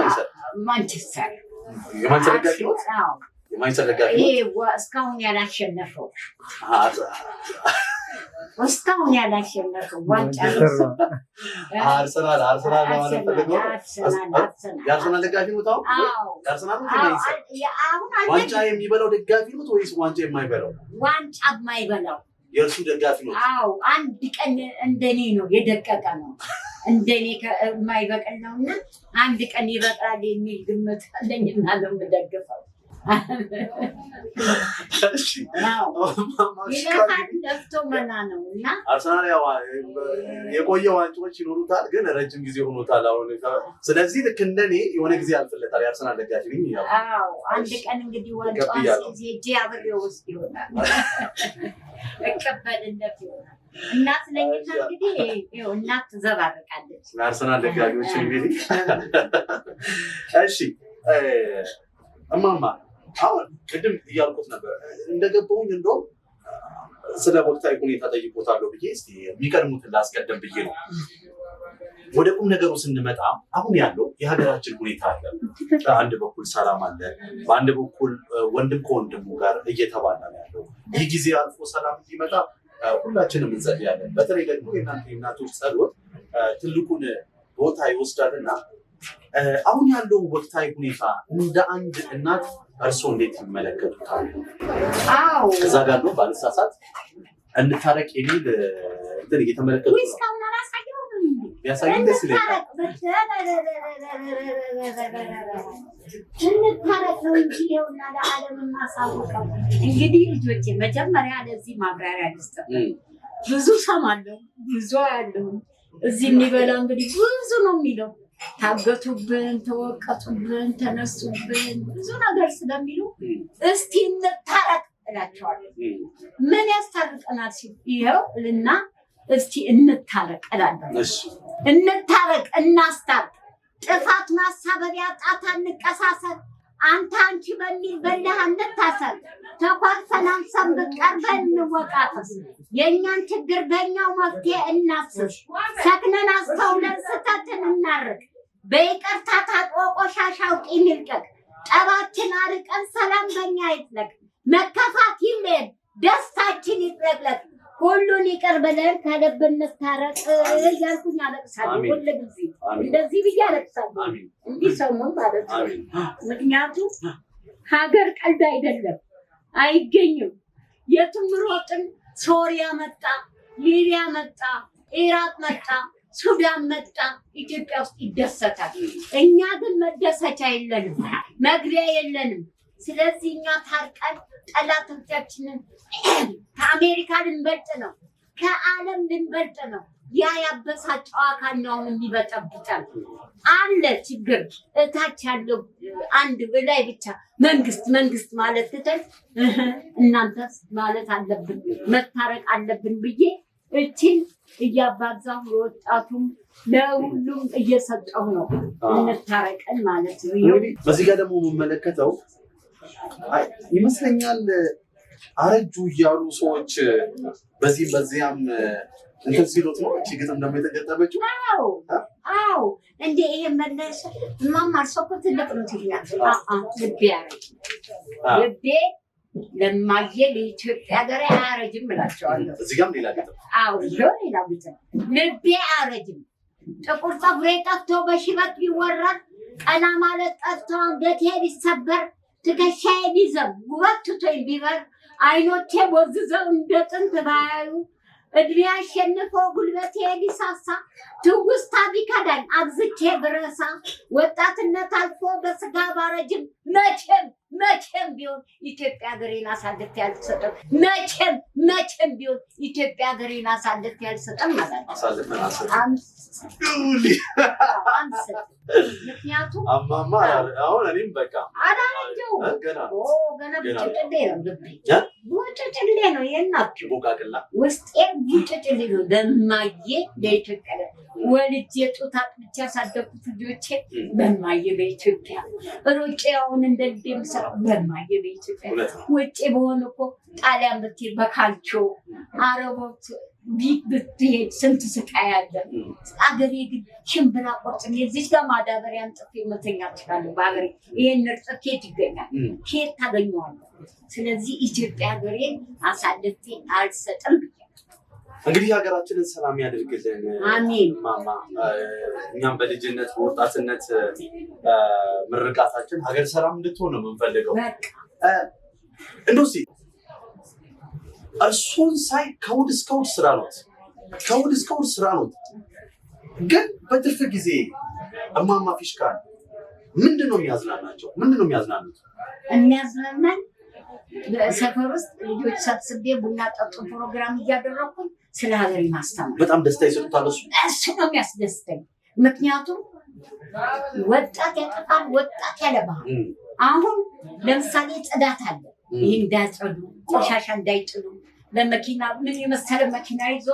ማንቸስተር የማንቸስተር ደጋፊ ነው የማንቸስተር ደጋፊ ነው እስካሁን ያላሸነፈው ዋንጫ አርሰናል ማለት ፈልገው የአርሰናል ደጋፊ ነው ታው የአርሰናል ዋንጫ የሚበላው ደጋፊ ነው ወይስ ዋንጫ የማይበላው ዋንጫ የማይበላው የእርሱ ደጋፊ ነው አንድ ቀን እንደኔ ነው የደቀቀ ነው እንደኔ የማይበቅል ነውና አንድ ቀን ይበቅላል የሚል ግምት አለኝና ነው የምደግፈው እሺ ለፍቶ መና ነው እና አርሰናል ያው የቆየ ዋንጫዎች ይኖሩታል ግን ረጅም ጊዜ ሆኖታል አሁን ስለዚህ ልክ እንደኔ የሆነ ጊዜ አልፈለታል የአርሰናል ደጋፊ ነኝ አንድ ቀን እንግዲህ ዋንጫውን ሲጄ አብሬው ውስጥ ይሆናል እቀበልለት ይሆናል እናት ነኝና እንግዲህ ይኸው እናት ትዘባርቃለች አርሰናል ደጋፊዎች እንግዲህ እሺ እማማ አሁን ቅድም እያልኩት ነበር እንደገባሁኝ እንደውም ስለ ወቅታዊ ሁኔታ ጠይቆታለሁ ብዬ እስኪ የሚቀድሙትን ላስቀደም ብዬ ነው ወደ ቁም ነገሩ ስንመጣ አሁን ያለው የሀገራችን ሁኔታ አለ በአንድ በኩል ሰላም አለ በአንድ በኩል ወንድም ከወንድሙ ጋር እየተባላ ነው ያለው ይህ ጊዜ አልፎ ሰላም እንዲመጣ ሁላችንም እንጸልያለን በተለይ ደግሞ የእናቶች ጸሎት ትልቁን ቦታ ይወስዳልና አሁን ያለው ወቅታዊ ሁኔታ እንደ አንድ እናት እርሶ እንዴት ይመለከቱታል? ከዛ ጋር ነው ባልሳሳት እንታረቅ የሚል እንትን እየተመለከቱ ነው ያሳየን ደስ ይላል እንታረቅ ነው እንጂ ይኸውና ለዓለም እናሳውቀው እንግዲህ ልጆቼ መጀመሪያ ለዚህ ማብራሪያ ልስጥ ብዙ ሰማለሁ ብዙ ያለው እዚህ የሚበላ እንግዲህ ብዙ ነው የሚለው ታገቱብን፣ ተወቀቱብን፣ ተነሱብን ብዙ ነገር ስለሚሉ እስቲ እንታረቅ እላቸዋለሁ። ምን ያስታርቀናል ሲሉ ይኸው እልና እስቲ እንታረቅ እላለሁ። እንታረቅ፣ እናስታርቅ። ጥፋት ማሳበቢያ ጣት አንቀሳሰር። አንተ አንቺ በሚል በላህ እንታሰር። ተኳርፈን አንሰንብት፣ ቀርበን እንወቃቀስ። የእኛን ችግር በእኛው መፍትሄ እናስብ። ሰክነን አስተውለን ስህተትን እናርቅ። በይቅርታ ታጥቦ ቆሻሻው ቂም ይልቀቅ። ጠባችን አርቀን ሰላም በእኛ ይጥለቅ። መከፋት ይለየን፣ ደስታችን ይጥለቅለቅ። ሁሉን ይቅር ብለን ከልብ እንታረቅ እያልኩኝ አለቅሳለሁ። ሁሉ ጊዜ እንደዚህ ብዬ አለቅሳለሁ። እንዲህ ሰሞን ማለት ነው። ምክንያቱም ሀገር ቀልድ አይደለም፣ አይገኝም። የትም ሮጥን፣ ሶሪያ መጣ፣ ሊቢያ መጣ፣ ኢራቅ መጣ፣ ሱዳን መጣ፣ ኢትዮጵያ ውስጥ ይደሰታል። እኛ ግን መደሰቻ የለንም፣ መግቢያ የለንም። ስለዚህ እኛ ታርቀን ጠላቶቻችንን ከአሜሪካ ልንበልጥ ነው፣ ከዓለም ልንበልጥ ነው። ያ ያበሳጨው አካል ነው የሚበጠብጣል። አለ ችግር እታች ያለው አንድ ላይ ብቻ መንግስት ማለት ትተን እናንተስ ማለት አለብን፣ መታረቅ አለብን ብዬ እቺን እያባዛሁ ለወጣቱም ለሁሉም እየሰጠሁ ነው። እንታረቀን ማለት ነው። በዚህ ጋር ደግሞ የምመለከተው ይመስለኛል አረጁ እያሉ ሰዎች በዚህም በዚያም እንትን ሲሉት ነው እቺ ግጥም ደግሞ የተገጠመችው። አዎ እንዴ ይሄ መለሰ ማማ ሰው ትልቅ ነው ትይኛል። ልቤ ያረጅ ልቤ ለማየ ለኢትዮጵያ ሀገር አያረጅም እላቸዋለሁ። እዚህ ጋርም ሌላ ግጥም። አዎ ሌላ ግጥም። ልቤ አያረጅም ጥቁር ፀጉሬ ጠፍቶ በሽበት ቢወረድ፣ ቀና ማለት ጠፍቶ አንገቴ ቢሰበር፣ ትከሻዬ ቢዘም ውበት ትቶኝ ቢበር፣ አይኖቼ ቦዝዘው እንደ ጥንት ባያዩ፣ እድሜ አሸንፎ ጉልበቴ ቢሳሳ፣ ትውስታ ቢከዳኝ አብዝቼ ብረሳ፣ ወጣትነት አልፎ በስጋ ባረጅም፣ መቼም ቢሆን ኢትዮጵያ ሀገሬን አሳልፌ አልሰጥም። መቼም ቢሆን ኢትዮጵያ ሀገሬን አሳልፌ አልሰጥም ማለት ነው። ምክንያቱም አማማ አሁን እኔም በቃ አዳነው ገና ቡጭጭሌ ነው የናችሁ ቦቃቅላ ውስጤ ቡጭጭሌ ነው። ለማየ ለኢትዮጵያ ወልጄ ጡት አጥብቼ ያሳደግኩት ልጆቼ በማየ በኢትዮጵያ ሮጬ አሁን እንደ ልቤ የምሰራው በማየ በኢትዮጵያ። ውጭ በሆነ እኮ ጣሊያን ብትሄድ በካልቾ አረቦት ቢት ብትሄድ ስንት ስቃይ አለ። አገሬ ግን ሽምብራ ቆርጥም የዚች ጋር ማዳበሪያን ጥፌ መተኛ ትችላለሁ። በሀገሬ ይሄን እርጥብ ኬት ይገኛል፣ ኬት ታገኘዋለሁ። ስለዚህ ኢትዮጵያ ሀገሬን አሳልፌ አልሰጥም። እንግዲህ ሀገራችንን ሰላም ያድርግልን። አሜን ማማ። እኛም በልጅነት በወጣትነት ምርቃታችን ሀገር ሰላም እንድትሆን ነው የምንፈልገው። እንደዚህ እርሱን ሳይ ከውድ እስከ ውድ ስራ ነው። ግን በትርፍ ጊዜ እማማ ፊሽካ ምንድን ነው የሚያዝናናቸው? ምንድን ነው የሚያዝናኑት? የሚያዝናናን ሰፈር ውስጥ ልጆች ሰብስቤ ቡና ጠጡ ፕሮግራም እያደረኩኝ ስለ ሀገሬ ማስተማር በጣም ደስታ ይሰጡታል። እሱ ነው የሚያስደስተኝ። ምክንያቱም ወጣት ያጠፋል፣ ወጣት ያለባል። አሁን ለምሳሌ ጽዳት አለ። ይህ እንዳያጸዱ፣ ቆሻሻ እንዳይጥሉ፣ ለመኪና ምን የመሰለ መኪና ይዞ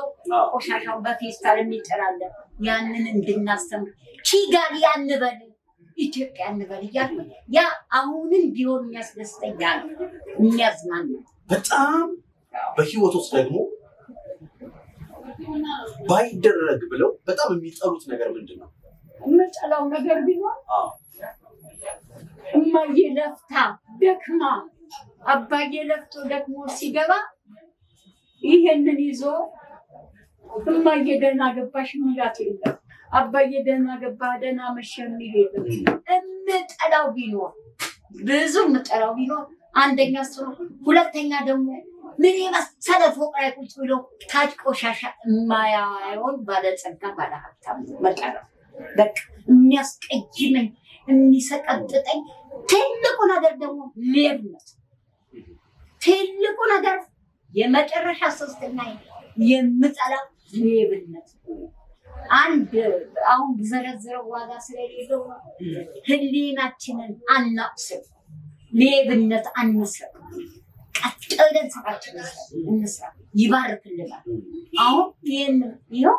ቆሻሻውን በፌስታል የሚጥላለ ያንን እንድናስተምር ኪጋሊ አንበል ኢትዮጵያ እንበል እያሉ ያ አሁንም ቢሆን የሚያስደስተኛ ነው፣ የሚያዝናና በጣም በህይወት ውስጥ ደግሞ ባይደረግ ብለው በጣም የሚጠሉት ነገር ምንድን ነው? የምጠላው ነገር ቢሆን እማዬ ለፍታ ደክማ አባዬ ለፍቶ ደክሞ ሲገባ ይሄንን ይዞ እማዬ ደህና ገባሽ የሚላት የለም። አባዬ ደህና ገባ ደህና መሸ የሚል የለም። የምጠላው ቢኖር ብዙ የምጠላው ቢኖር አንደኛ እሱ ነው። ሁለተኛ ደግሞ ምን የመሰለ ፎቅ ላይ ቁጭ ብሎ ታች ቆሻሻ የማያየውን ባለጸጋ ባለሀብታም መጠራ በቃ የሚያስቀይመኝ የሚሰቀጥጠኝ ትልቁ ነገር ደግሞ ሌብነት። ትልቁ ነገር የመጨረሻ ሶስተኛ የምጠላው ሌብነት። አንድ አሁን ዘረዘረው ዋጋ ስለሌለው ህሊናችንን አናቅስም፣ ሌብነት አንስራ፣ ቀጥለን ስራችንን እንስራ፣ ይባርክልናል። አሁን ይህን ይኸው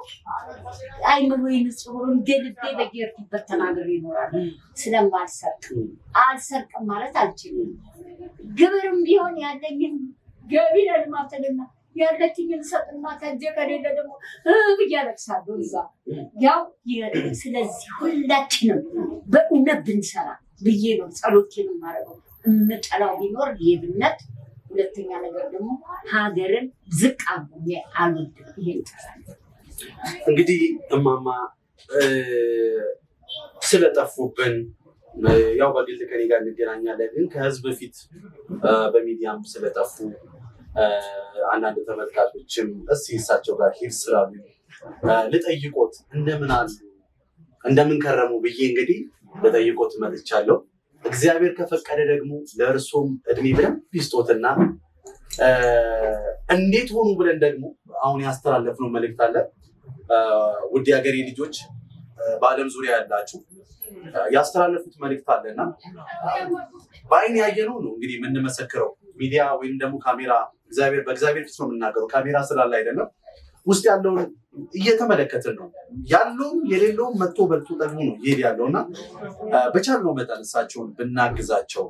አይምሮ ንጹህ እንደ ልቤ በየሄድኩበት ተናግሬ ይኖራል። ስለማልሰርቅ አልሰርቅም ማለት አልችልም። ግብርም ቢሆን ያለኝን ገቢ ለልማትና ያለችኝን ሰጥና ከእጄ ከሌለ ደግሞ ብዬ አለቅሳለሁ እዛ ያው። ስለዚህ ሁላችንም በእውነት ብንሰራ ብዬ ነው ጸሎቴን የማደርገው። የምጠላው ቢኖር ሌብነት፣ ሁለተኛ ነገር ደግሞ ሀገርን ዝቅ አድርጎ አልወድም። ይሄን ይጠራል። እንግዲህ እማማ ስለጠፉብን ያው በግል ከኔ ጋር እንገናኛለን፣ ግን ከህዝብ በፊት በሚዲያም ስለጠፉ አንዳንድ ተመልካቾችም እስኪ እሳቸው ጋር ሂድ ስላሉ ልጠይቆት እንደምን አሉ እንደምን ከረሙ ብዬ እንግዲህ ልጠይቆት መጥቻለሁ። እግዚአብሔር ከፈቀደ ደግሞ ለእርሶም እድሜ ብለን ቢስጦትና እንዴት ሆኑ ብለን ደግሞ አሁን ያስተላለፍነው መልእክት አለ። ውድ የሀገሬ ልጆች በዓለም ዙሪያ ያላችሁ ያስተላለፉት መልእክት አለና በአይን ያየነው ነው እንግዲህ የምንመሰክረው። ሚዲያ ወይም ደግሞ ካሜራ በእግዚአብሔር ፊት ነው የምናገረው። ካሜራ ስላለ አይደለም፣ ውስጥ ያለውን እየተመለከትን ነው። ያለውም የሌለውም መጥቶ በልቶ ጠግቦ ነው ይሄድ ያለው እና በቻልነው መጠን እሳቸውን ብናግዛቸው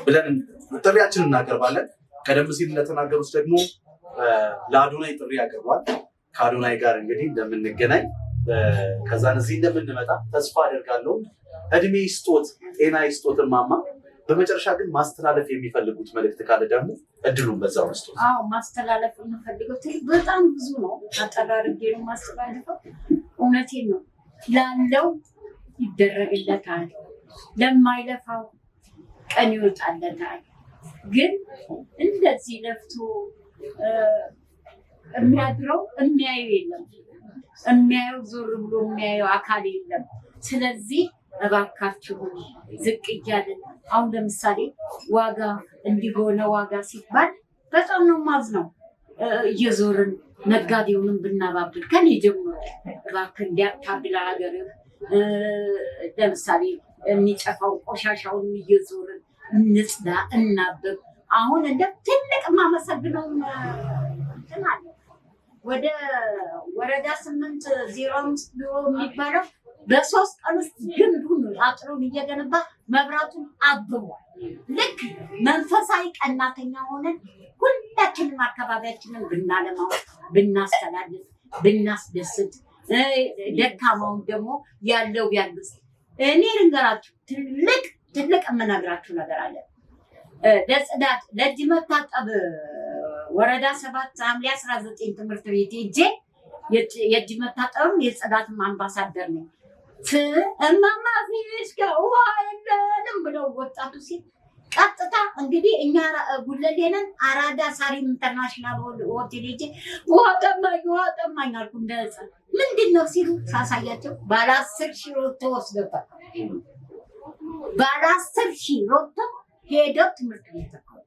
ብለን ጥሪያችን እናቀርባለን። ቀደም ሲል እንደተናገሩት ደግሞ ለአዶናይ ጥሪ ያቀርባል። ከአዶናይ ጋር እንግዲህ እንደምንገናኝ ከዛን እዚህ እንደምንመጣ ተስፋ አደርጋለሁ። እድሜ ይስጦት፣ ጤና ይስጦት እማማ። በመጨረሻ ግን ማስተላለፍ የሚፈልጉት መልእክት ካለ ደግሞ እድሉን በዛው መስጠት። አዎ ማስተላለፍ የምፈልገው በጣም ብዙ ነው። አጠራርጌ ነው ማስተላለፈው። እውነቴን ነው። ላለው ይደረግለታል፣ ለማይለፋው ቀን ይወጣለታል። ግን እንደዚህ ለፍቶ የሚያድረው የሚያየው የለም። የሚያየው ዞር ብሎ የሚያየው አካል የለም። ስለዚህ እባካችሁ ዝቅ እያልን አሁን ለምሳሌ ዋጋ እንዲሆነ ዋጋ ሲባል በጣም ነው ማዝነው። እየዞርን ነጋዴውንም ብናባብል ከኔ ጀምሮ እባክህ እንዲያታግል ሀገር ለምሳሌ የሚጨፋው ቆሻሻውን እየዞርን እንጽዳ፣ እናብብ። አሁን እንደ ትልቅ ማመሰግነው እንትን አለ ወደ ወረዳ 805 ቢሮ የሚባለው በ3 ቀን ውስጥ ግንቡን አጥሩን እየገነባ መብራቱን አብቧል። ልክ መንፈሳዊ ቀናተኛ ሆነን ሁላችንም አካባቢያችንን ብናለማው፣ ብናስተላልፍ፣ ብናስደስት፣ ደካማውን ደግሞ ያለው ቢያግዝ። እኔ ልንገራችሁ ትልቅ የምነግራችሁ ነገር አለ። ለጽዳት ለእጅ መታጠብ ወረዳ 7 ሐምሌ 19 ትምህርት ቤት ሄጄ የእጅ መታጠብም የጽዳትም አምባሳደር ነኝ። እማማ ፊሽካ ውሃ የለንም ብለው ወጣቱ ሲል ቀጥታ እንግዲህ እኛ ጉለሌ ነን፣ አራዳ ሳሪም ኢንተርናሽናል ሆቴል ሄጄ ውሃ ጠማኝ አልኩ። እንደህፃን ምንድን ነው ሲሉ ሳሳያቸው ባለ 10 ሺህ ሮቶ ወስደውታል። ባለ 10 ሺህ ሮቶ ሄደው ትምህርት ቤት ተካው።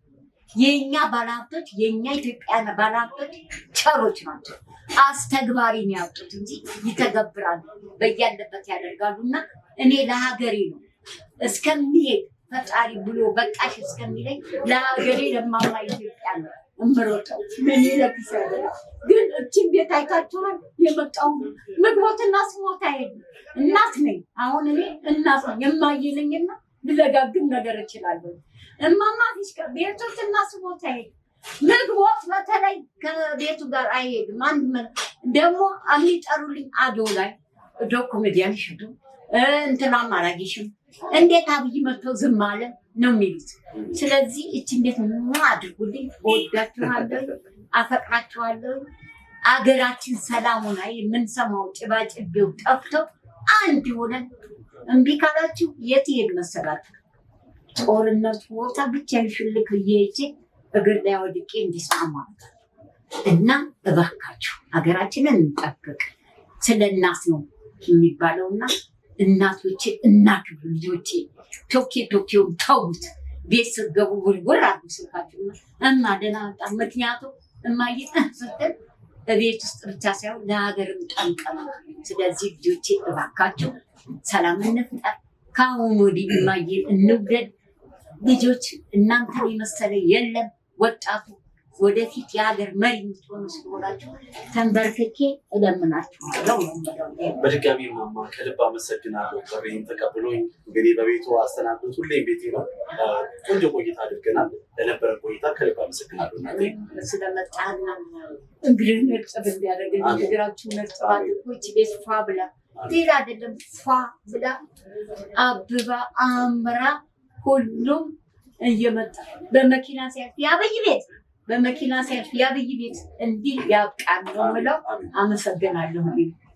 የኛ ባለሀብቶች የኛ ኢትዮጵያውያን ባለሀብቶች ቸሮች ናቸው። አስተግባሪ ነው ያውጡት እንጂ ይተገብራሉ፣ በያለበት ያደርጋሉና እኔ ለሀገሬ ነው እስከሚሄድ ፈጣሪ ብሎ በቃሽ እስከሚለኝ ለሀገሬ ለማማ ኢትዮጵያ ነው እምሮጠው። ምን ይለክስ ያለ ግን እቺን ቤት አይታችኋል። የመጣው ምግቦትና ስሞታ ሄዱ። እናት ነኝ አሁን እኔ እናት ነኝ። የማይለኝና ልለጋግም ነገር እችላለሁ። እማማ ፊሽካ ቤቶችና ስሞታ ሄዱ። ምግቦት በተለይ ከቤቱ ጋር አይሄድም። አንድ ደግሞ የሚጠሩልኝ አዶ ላይ ዶኩሜንት ሽዱ እንትናም አላጊሽም እንዴት አብይ መጥተው ዝም አለ ነው የሚሉት። ስለዚህ እቺ እንዴት ነው አድርጉልኝ። ወዳችኋለሁ፣ አፈቅራችኋለሁ። አገራችን ሰላም ሆና የምንሰማው ጭባጭቤው ጠፍቶ አንድ ሆነን እምቢ ካላችሁ የት ይሄድ መሰላችሁ? ጦርነት ቦታ ብቻ ይሽልክ እየሄጄ እግር ላይ ወድቄ እንዲስማማ እና እባካችሁ ሀገራችንን እንጠብቅ። ስለ እናት ነው የሚባለውና እናቶቼ እናክብሩ። ልጆቼ ቶኪውን ተውት። ቤት ስትገቡ ውርውር አድርጉ ስልካችሁና እማ ደህና መጣ። ምክንያቱም እማዬ ስትል እቤት ውስጥ ብቻ ሳይሆን ለሀገርም ጠንቅ ነው። ስለዚህ ልጆቼ እባካችሁ ሰላም እንፍጠር። ከአሁን ወዲህ ማየት እንውደድ። ልጆች እናንተን የመሰለ የለም። ወጣቱ ወደፊት የሀገር መሪ የምትሆኑ ስለሆናችሁ ተንበርክኬ እለምናችኋለሁ። በድጋሚ ማማ ከልብ አመሰግናለሁ። ጥሪን ተቀብሎኝ እንግዲህ በቤቱ አስተናግዶት ሁሌም ቤቴ ነው። ቆንጆ ቆይታ አድርገናል። ለነበረ ቆይታ ከልብ አመሰግናለሁ። እናቴ ስለመጣና እግርህን እርጥብ እንዲያደርግልኝ እግራችሁን እርጥብ አድርጎች ቤት ፏ ብላ ሌላ አይደለም ፏ ብላ አብባ አምራ ሁሉም እየመጣ በመኪና ሲያልፍ ያበይ ቤት በመኪና ሲያልፍ ያበይ ቤት እንዲህ ያብቃን ነው የምለው። አመሰግናለሁ።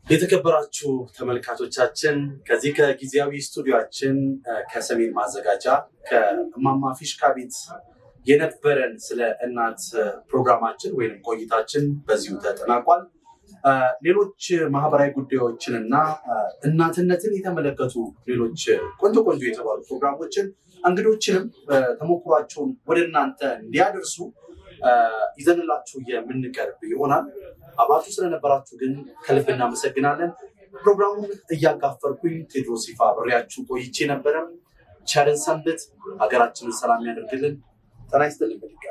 የተከበራችሁ ተመልካቾቻችን ከዚህ ከጊዜያዊ ስቱዲዮአችን ከሰሜን ማዘጋጃ ከእማማ ፊሽካ ቤት የነበረን ስለ እናት ፕሮግራማችን ወይም ቆይታችን በዚሁ ተጠናቋል። ሌሎች ማህበራዊ ጉዳዮችን እና እናትነትን የተመለከቱ ሌሎች ቆንጆ ቆንጆ የተባሉ ፕሮግራሞችን እንግዶችንም ተሞክሯቸውን ወደ እናንተ እንዲያደርሱ ይዘንላችሁ የምንቀርብ ይሆናል። አብራችሁ ስለነበራችሁ ግን ከልብ እናመሰግናለን። ፕሮግራሙን እያጋፈርኩኝ ቴድሮስ ይፋ አብሬያችሁ ቆይቼ ነበረ። ቸርን ሰንብት። ሀገራችንን ሰላም ያደርግልን። ጤና ይስጥልኝ።